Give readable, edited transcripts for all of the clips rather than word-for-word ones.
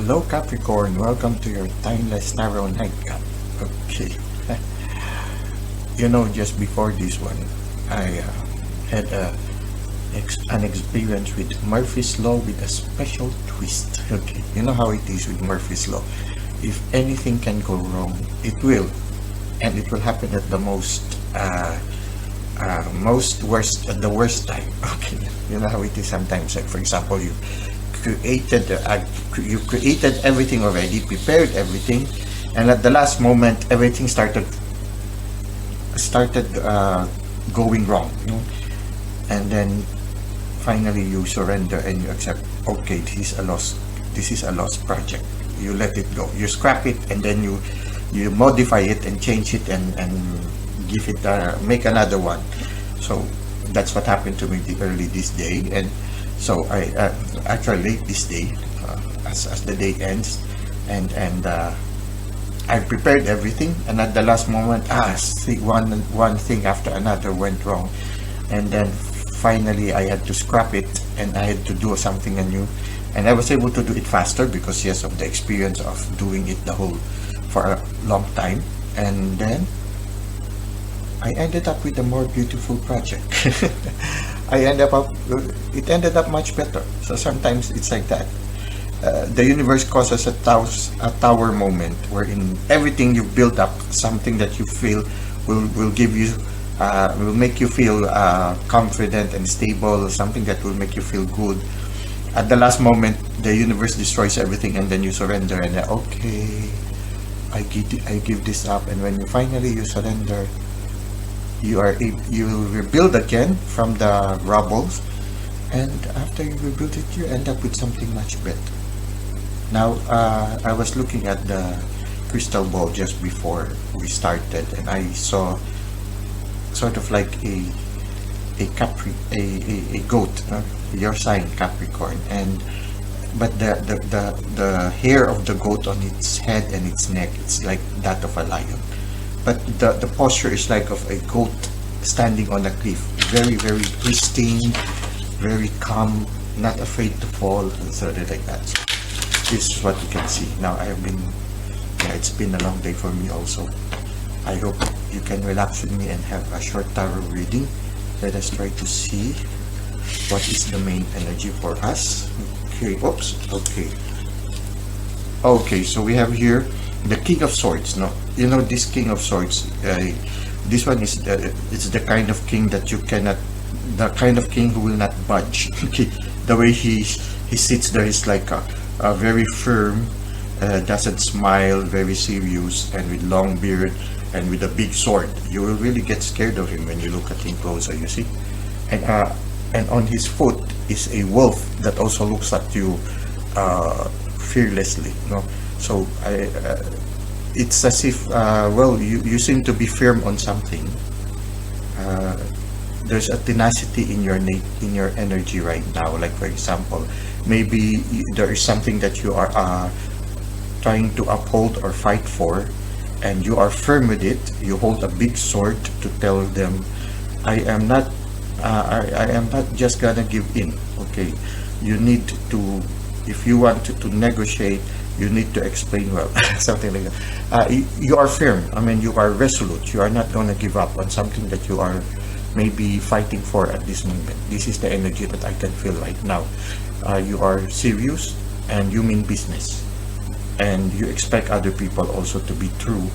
Hello Capricorn, welcome to your Timeless Tarot Nightcap. Okay. Just before this one, I had an experience with Murphy's Law with a special twist. Okay, you know how it is with Murphy's Law. If anything can go wrong, it will. And it will happen at the worst time. Okay, you know how it is sometimes. Like for example, you created everything already, prepared everything, and at the last moment, everything started going wrong. And then finally, you surrender and you accept. Okay, this is a lost project. You let it go. You scrap it, and then you modify it and change it and give it make another one. So that's what happened to me early this day, and so I actually late this day as the day ends, and I prepared everything, and at the last moment, one thing after another went wrong, and then finally I had to scrap it and I had to do something anew, and I was able to do it faster because yes, of the experience of doing it for a long time, and then I ended up with a more beautiful project. It ended up much better. So sometimes it's like that. The universe causes a tower moment wherein everything you build up, something that you feel will make you feel confident and stable, something that will make you feel good. At the last moment, the universe destroys everything, and then you surrender, and then, okay, I give this up. And when you finally surrender, you rebuild again from the rubbles, and after you rebuild it, you end up with something much better. Now, I was looking at the crystal ball just before we started, and I saw sort of like a goat, your sign Capricorn, but the hair of the goat on its head and its neck, it's like that of a lion. But the posture is like of a goat standing on a cliff, very, very pristine, very calm, not afraid to fall, and sort of like that. So this is what you can see. Now it's been a long day for me also. I hope you can relax with me and have a short tarot reading. Let us try to see what is the main energy for us. Okay, okay, so we have here the King of Swords. No, this King of Swords, this one is it's the kind of king that the kind of king who will not budge. Okay, the way he sits there is like a very firm, doesn't smile, very serious, and with long beard and with a big sword. You will really get scared of him when you look at him closer, you see. And on his foot is a wolf that also looks at you fearlessly. So it's as if you seem to be firm on something. There's a tenacity in your energy right now. Like for example, maybe there is something that you are trying to uphold or fight for, and you are firm with it. You hold a big sword to tell them, I am not just gonna give in. Okay, you need to, if you want to negotiate, you need to explain well. Something like that. You are firm. I mean, you are resolute. You are not going to give up on something that you are maybe fighting for at this moment. This is the energy that I can feel right now. You are serious and you mean business, and you expect other people also to be true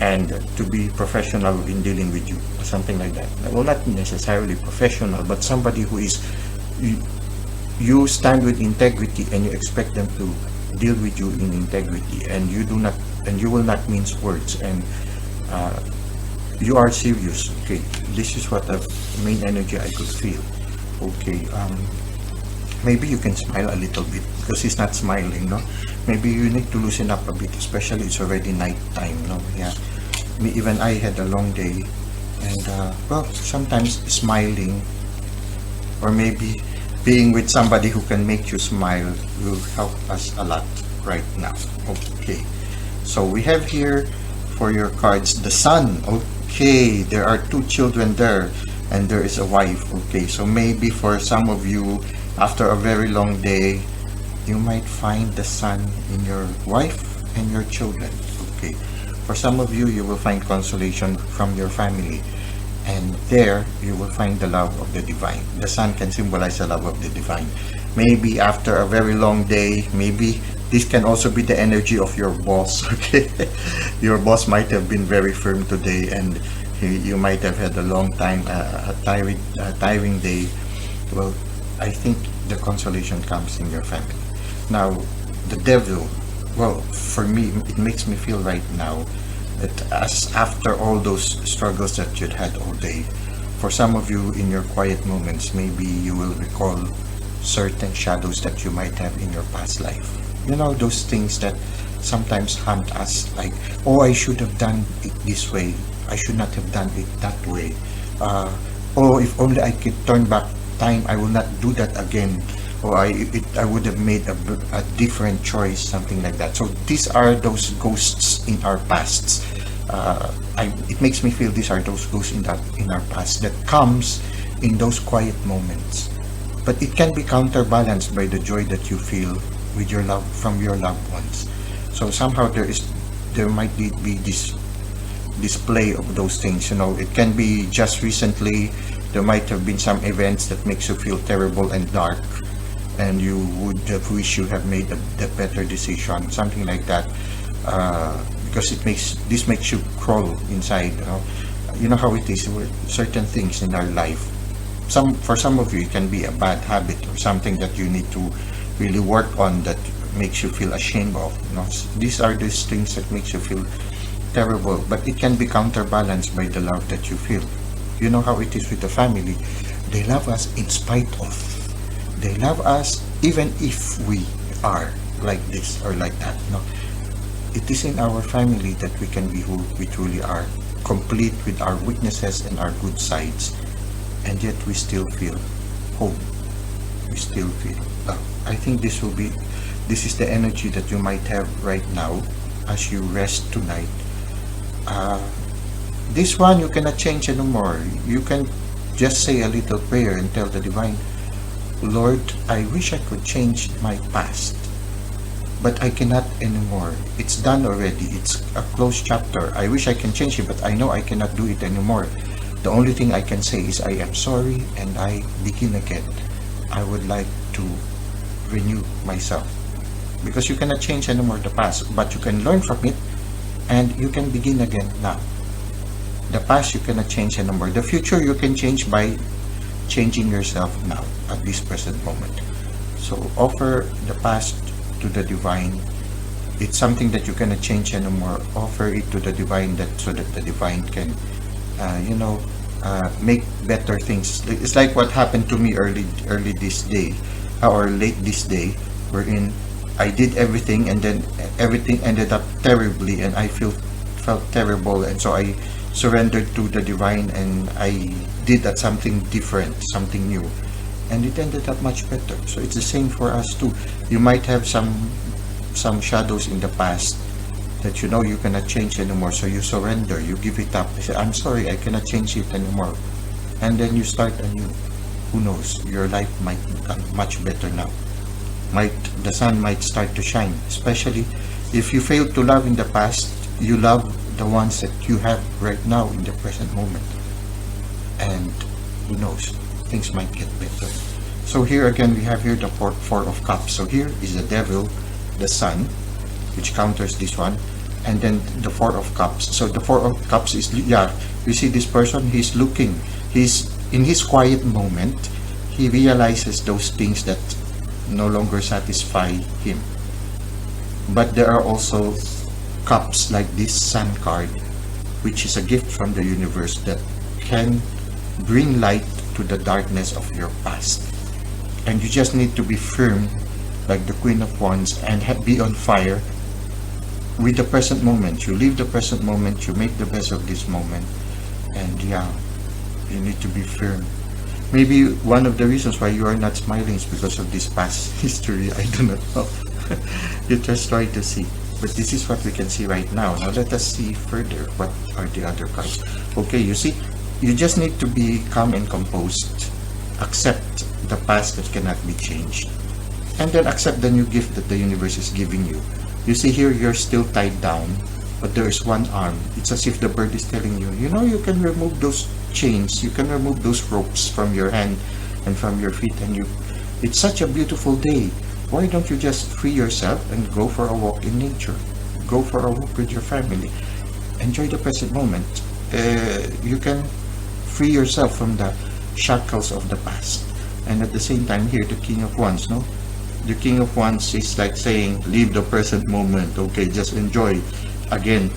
and to be professional in dealing with you, or something like that. Well, not necessarily professional, but somebody who is, you stand with integrity and you expect them to deal with you in integrity, and you will not mince words, and you are serious. Okay, this is what the main energy I could feel. Okay, maybe you can smile a little bit because he's not smiling, no? Maybe you need to loosen up a bit, especially it's already night time, no? Yeah, even I had a long day, and sometimes smiling, or maybe being with somebody who can make you smile will help us a lot right now. Okay, so we have here for your cards the Sun. Okay, there are two children there, and there is a wife. Okay, so maybe for some of you, after a very long day, you might find the sun in your wife and your children. Okay, for some of you, you will find consolation from your family, and there you will find the love of the divine. The sun can symbolize the love of the divine. Maybe after a very long day, maybe this can also be the energy of your boss. Okay, your boss might have been very firm today, and you might have had a long time, a tiring day. Well, I think the consolation comes in your family. Now, the devil, well, for me, it makes me feel right now that as after all those struggles that you'd had all day, for some of you in your quiet moments, maybe you will recall certain shadows that you might have in your past life. You know, those things that sometimes haunt us, like, oh, I should have done it this way. I should not have done it that way. Oh, if only I could turn back time, I will not do that again. Or I would have made a different choice, something like that. So these are those ghosts in our pasts. It makes me feel these are those ghosts in our past that comes in those quiet moments. But it can be counterbalanced by the joy that you feel with your love from your loved ones. So somehow there might be this display of those things. You know, it can be just recently there might have been some events that makes you feel terrible and dark, and you would have wished you have made a better decision, something like that, because this makes you crawl inside. You know how it is with certain things in our life. For some of you, it can be a bad habit or something that you need to really work on that makes you feel ashamed of. These are these things that makes you feel terrible, but it can be counterbalanced by the love that you feel. You know how it is with the family. They love us in spite of. They love us even if we are like this or like that. It is in our family that we can be who we truly are, complete with our weaknesses and our good sides, and yet we still feel home. We still feel love. I think this is the energy that you might have right now as you rest tonight. This one you cannot change anymore. You can just say a little prayer and tell the divine, Lord, I wish I could change my past, but I cannot anymore. It's done already. It's a closed chapter. I wish I can change it, but I know I cannot do it anymore. The only thing I can say is I am sorry and I begin again. I would like to renew myself, because you cannot change anymore the past, but you can learn from it and you can begin again now. The past you cannot change anymore. The future you can change by changing yourself now at this present moment. So offer the past to the divine. It's something that you cannot change anymore. Offer it to the divine so that the divine can make better things. It's like what happened to me early this day, or late this day, wherein I did everything and then everything ended up terribly and I felt terrible, and so I surrendered to the divine and I did that something different, something new, and it ended up much better. So it's the same for us too. You might have some shadows in the past that you cannot change anymore, so you surrender, you give it up. You say, I'm sorry, I cannot change it anymore, and then you start anew. Who knows, your life might become much better now. The sun might start to shine, especially if you failed to love in the past. You love the ones that you have right now in the present moment, and who knows, things might get better. So here again we have here the Four of Cups. So here is the devil, the sun, which counters this one, and then the Four of Cups. So the Four of Cups is, you see this person, he's in his quiet moment, he realizes those things that no longer satisfy him. But there are also cups like this sun card, which is a gift from the universe that can bring light to the darkness of your past. And you just need to be firm like the Queen of Wands and be on fire with the present moment. You live the present moment, you make the best of this moment, and you need to be firm. Maybe one of the reasons why you are not smiling is because of this past history. I do not know. You just try to see. But this is what we can see right now. Now let us see further what are the other cards. Okay, you see, you just need to be calm and composed. Accept the past that cannot be changed. And then accept the new gift that the universe is giving you. You see here, you're still tied down, but there is one arm. It's as if the bird is telling you, you know, you can remove those chains, you can remove those ropes from your hand and from your feet, and it's such a beautiful day. Why don't you just free yourself and go for a walk in nature? Go for a walk with your family. Enjoy the present moment. You can free yourself from the shackles of the past. And at the same time here, the King of Wands, no? The King of Wands is like saying, live the present moment. Okay, just enjoy. Again,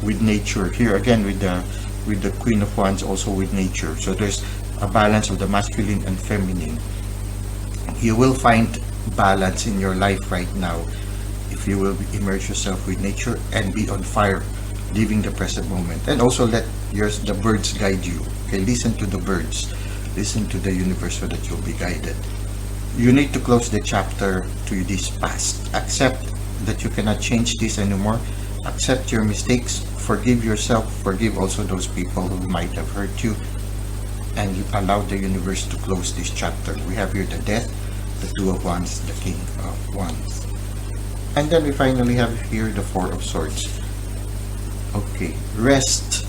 with nature. Here again with the Queen of Wands, also with nature. So there's a balance of the masculine and feminine. You will find balance in your life right now if you will immerse yourself with nature and be on fire, living the present moment. And also let the birds guide you. Okay, listen to the birds, listen to the universe so that you'll be guided. You need to close the chapter to this past. Accept that you cannot change this anymore. Accept your mistakes, forgive yourself, forgive also those people who might have hurt you, and you allow the universe to close this chapter. We have here the Death, the Two of Wands, the King of Wands. And then we finally have here the Four of Swords. Okay, rest.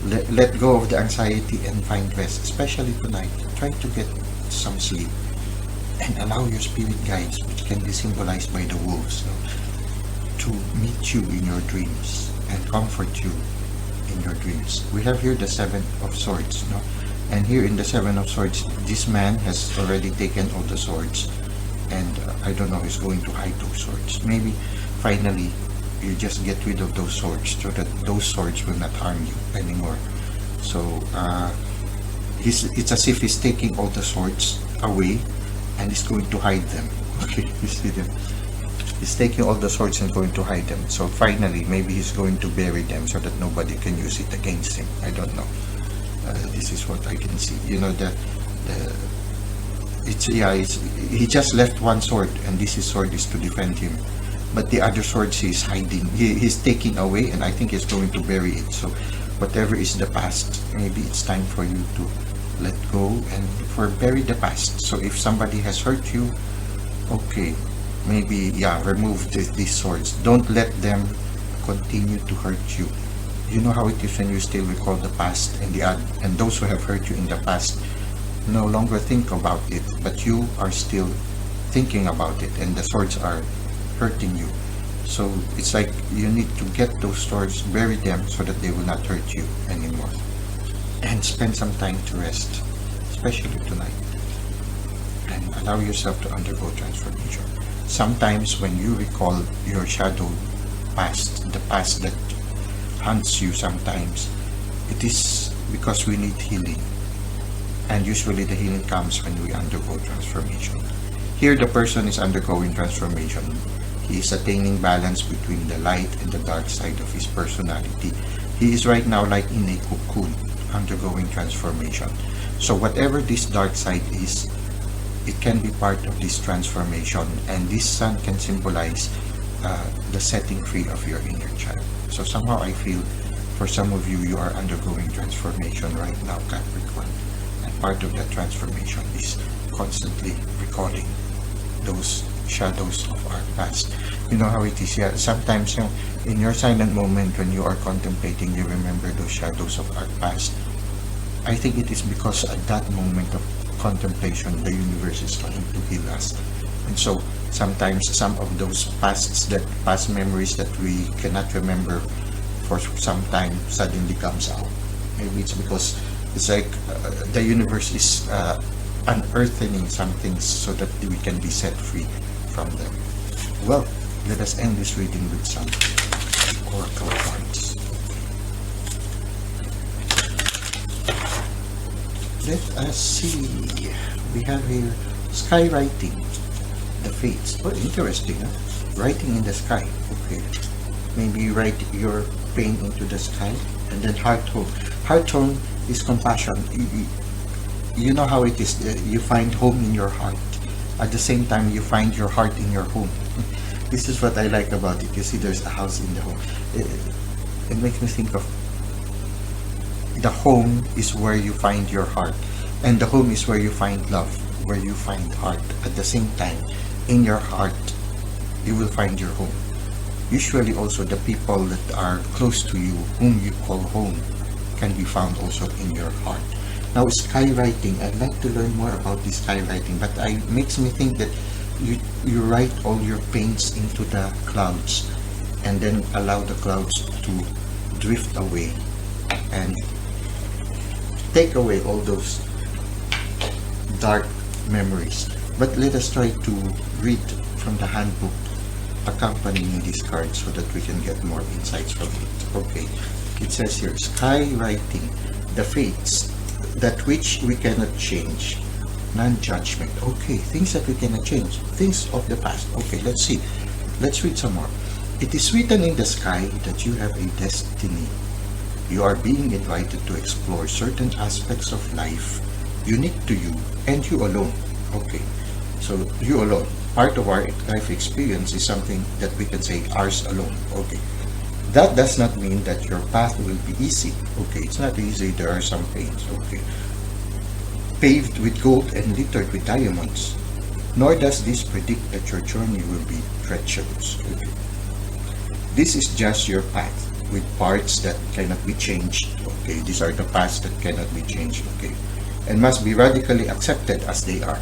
Let go of the anxiety and find rest, especially tonight. Try to get some sleep and allow your spirit guides, which can be symbolized by the wolves, to meet you in your dreams and comfort you in your dreams. We have here the Seven of Swords, and here in the Seven of Swords, this man has already taken all the swords, and I don't know, he's going to hide those swords. Maybe finally you just get rid of those swords so that those swords will not harm you anymore. So it's as if he's taking all the swords away and he's going to hide them. Okay, you see them? He's taking all the swords and going to hide them. So finally, maybe he's going to bury them so that nobody can use it against him. I don't know. This is what I can see. You know, he just left one sword, and this sword is to defend him. But the other swords he's hiding. He's taking away, and I think he's going to bury it. So whatever is the past, maybe it's time for you to let go and bury the past. So if somebody has hurt you, okay, maybe remove these swords. Don't let them continue to hurt you. You know how it is when you still recall the past, and those who have hurt you in the past no longer think about it, but you are still thinking about it, and the swords are hurting you. So it's like you need to get those swords, bury them so that they will not hurt you anymore, and spend some time to rest, especially tonight, and allow yourself to undergo transformation. Sometimes when you recall your shadow past, the past that haunts you sometimes, it is because we need healing, and usually the healing comes when we undergo transformation. Here the person is undergoing transformation. He is attaining balance between the light and the dark side of his personality. He is right now like in a cocoon, undergoing transformation. So whatever this dark side is, it can be part of this transformation, and this sun can symbolize the setting free of your inner child. So somehow I feel for some of you, you are undergoing transformation right now, Capricorn, and part of that transformation is constantly recalling those shadows of our past. You know how it is, sometimes in your silent moment when you are contemplating, you remember those shadows of our past. I think it is because at that moment of contemplation, the universe is trying to heal us. And so sometimes some of those past memories that we cannot remember for some time suddenly comes out. Maybe it's because it's like the universe is unearthing some things so that we can be set free from them. Well, let us end this reading with some oracle cards. Let us see. We have here skywriting, the fates. Oh, interesting, huh? Writing in the sky. Okay. Maybe you write your pain into the sky. And then heart home. Heart home is compassion. You know how it is. You find home in your heart. At the same time, you find your heart in your home. This is what I like about it. You see, there's a house in the home. It makes me think of the home is where you find your heart, and the home is where you find love, where you find heart. At the same time, in your heart, you will find your home. Usually also the people that are close to you, whom you call home, can be found also in your heart. Now, skywriting, I'd like to learn more about this skywriting, but it makes me think that you write all your pains into the clouds and then allow the clouds to drift away and take away all those dark memories. But let us try to read from the handbook accompanying this card so that we can get more insights from it. Okay, it says here, skywriting, the fates, that which we cannot change, non-judgment. Okay, things that we cannot change, things of the past. Okay, let's see. Let's read some more. It is written in the sky that you have a destiny. You are being invited to explore certain aspects of life unique to you and you alone. Okay, so you alone. Part of our life experience is something that we can say ours alone. Okay, that does not mean that your path will be easy. Okay, it's not easy. There are some pains. Okay, paved with gold and littered with diamonds. Nor does this predict that your journey will be treacherous. Okay, this is just your path with parts that cannot be changed. Okay, these are the paths that cannot be changed. Okay, and must be radically accepted as they are.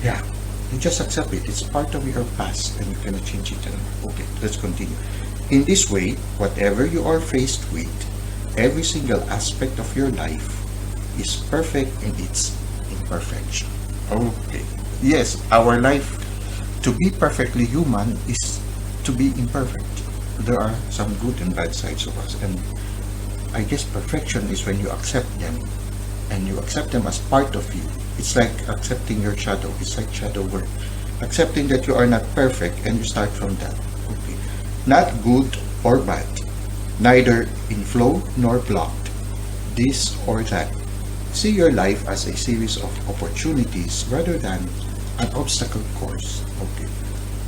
Yeah, you just accept it. It's part of your past and you cannot change it anymore. Okay, let's continue. In this way, whatever you are faced with, every single aspect of your life is perfect in its imperfection. Okay. Yes, our life, to be perfectly human, is to be imperfect. There are some good and bad sides of us, and I guess perfection is when you accept them, and you accept them as part of you. It's like accepting your shadow. It's like shadow work. Accepting that you are not perfect, and you start from that. Okay. Not good or bad, neither in flow nor blocked, this or that. See your life as a series of opportunities rather than an obstacle course. Okay.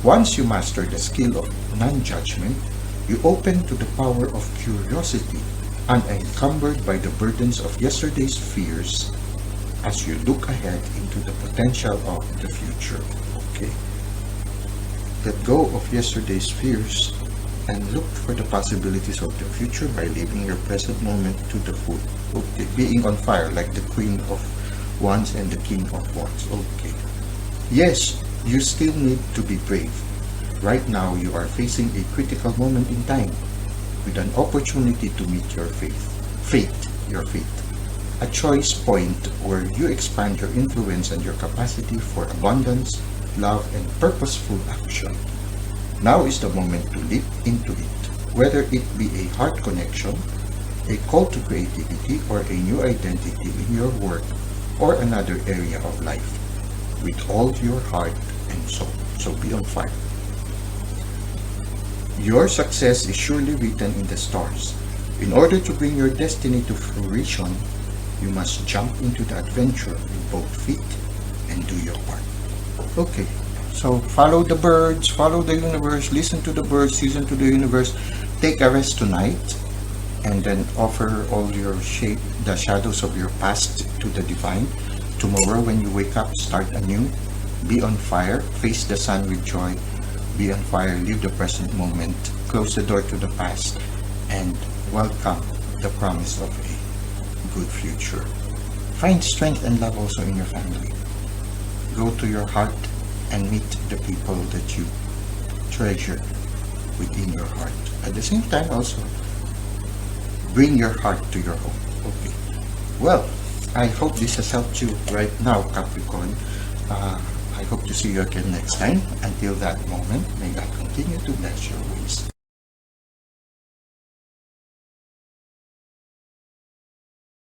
Once you master the skill of non-judgment, you open to the power of curiosity, unencumbered by the burdens of yesterday's fears as you look ahead into the potential of the future. Okay. Let go of yesterday's fears and look for the possibilities of the future by living your present moment to the full. Okay. Being on fire like the Queen of Wands and the King of Wands. Okay. Yes, you still need to be brave. Right now, you are facing a critical moment in time with an opportunity to meet your fate, a choice point where you expand your influence and your capacity for abundance, love, and purposeful action. Now is the moment to leap into it, whether it be a heart connection, a call to creativity, or a new identity in your work or another area of life, with all your heart and soul. So be on fire. Your success is surely written in the stars. In order to bring your destiny to fruition, you must jump into the adventure with both feet and do your part. Okay, so follow the birds, follow the universe, listen to the birds, listen to the universe, take a rest tonight, and then offer all the shadows of your past to the divine. Tomorrow when you wake up, start anew, be on fire, face the sun with joy, be on fire, live the present moment, close the door to the past, and welcome the promise of a good future. Find strength and love also in your family. Go to your heart and meet the people that you treasure within your heart. At the same time also, bring your heart to your home. Okay. Well, I hope this has helped you right now, Capricorn. I hope to see you again next time. Until that moment, may God continue to bless your ways.